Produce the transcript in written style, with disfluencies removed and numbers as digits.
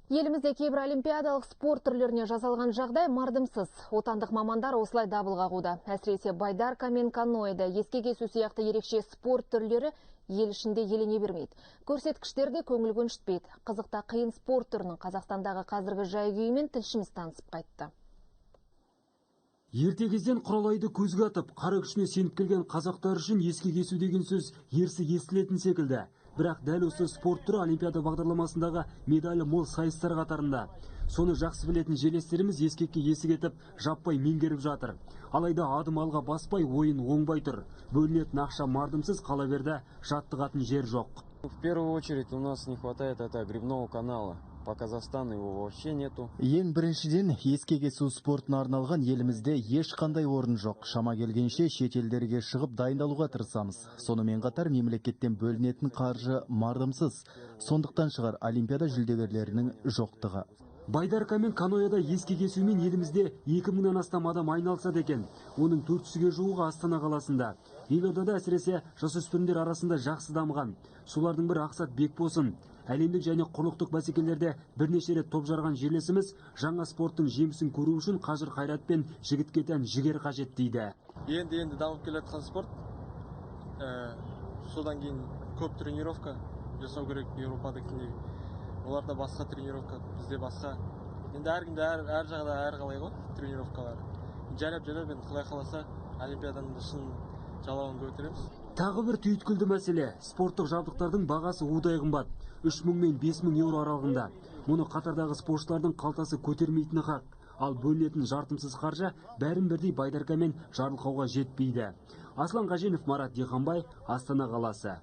Елімізде кейбір олимпиадалық спорт түрлеріне жасалған жағдай мардымсыз. Отандық мамандар осылай дабыл қағуда. Әсіресе байдарка мен каноэда еске кесу сияқты ерекше спорт түрлері ел ішінде елене бермейді. Көрсеткіштерде көңіл көншітпейді. Қызықта қиын спорт түрінің Қазақстандағы қазіргі жай-күйімен тілшіміз танысып қайтты. Ерте кезден құралайды көзге атып, қара күшіне сеніп келген қазақтар үшін еске кесу деген сөз ерсі естілетін секілді. Бірақ дәл осы спорт түрі олимпиада бағдарламасындағы медалі мол сайыстар қатарында. Соны жақсы білетін жерлестеріміз ескекке есік етіп, жаппай меңгеріп жатыр. Алайда адым алға баспай, ойын оңбай тұр. Бөлінетін ақша мардымсыз, қала берді, жаттығатын жер жоқ. В первую очередь у нас не хватает гребного канала. По Казахстану его вообще нету. Ең біріншіден еске кесу спортына арналған елімізде ешқандай орын жоқ. Шама келгенше шетелдерге шығып дайындалуға тырысамыз. Сонымен қатар мемлекеттен бөлінетін қаржы мардымсыз. Сондықтан шығар олимпиада жүлдегерлерінің жоқтығы. Байдарка мен каноэда еске кесумен елімізде 2000-нан астам адам айналысады екен. Оның 400-ге жуығы Астана қаласында. Елордада әсіресе жасөспірімдер арасында жақсы дамыған. Солардың бірі Ақсат Бекбосын. Әлемдік және құрлықтық бәсекелерде бірнеше рет топ жарған жерлесіміз жаңа спорттың жемісін көру үшін қажыр қайрат пен жігітке тән жігер қажет дейді. Енді дамып келе жатқан спорт. Содан кейін көп тренировка жасау керек Еуропадағыдай. Оларда басқа тренировка, бізде басқа. Енді әркімде әр жағда әрқалай ғой тренировкалар. Жайлап енді Құдай қаласа олимпиаданың шын жалауын көтереміз. Тағы бір түйткілді мәселе. Спорттық жабдықтардың бағасы удай қымбат. 3000 мен 5000 еуро аралығында. Мұны қатардағы спортшылардың қалтасы көтермейтіні хақ. Ал бөлінетін жартымсыз қаржы бәрін бірдей байдарка мен жарылқауға жетпейді. Аслан Қаженов, Марат Диханбай, Астана қаласы.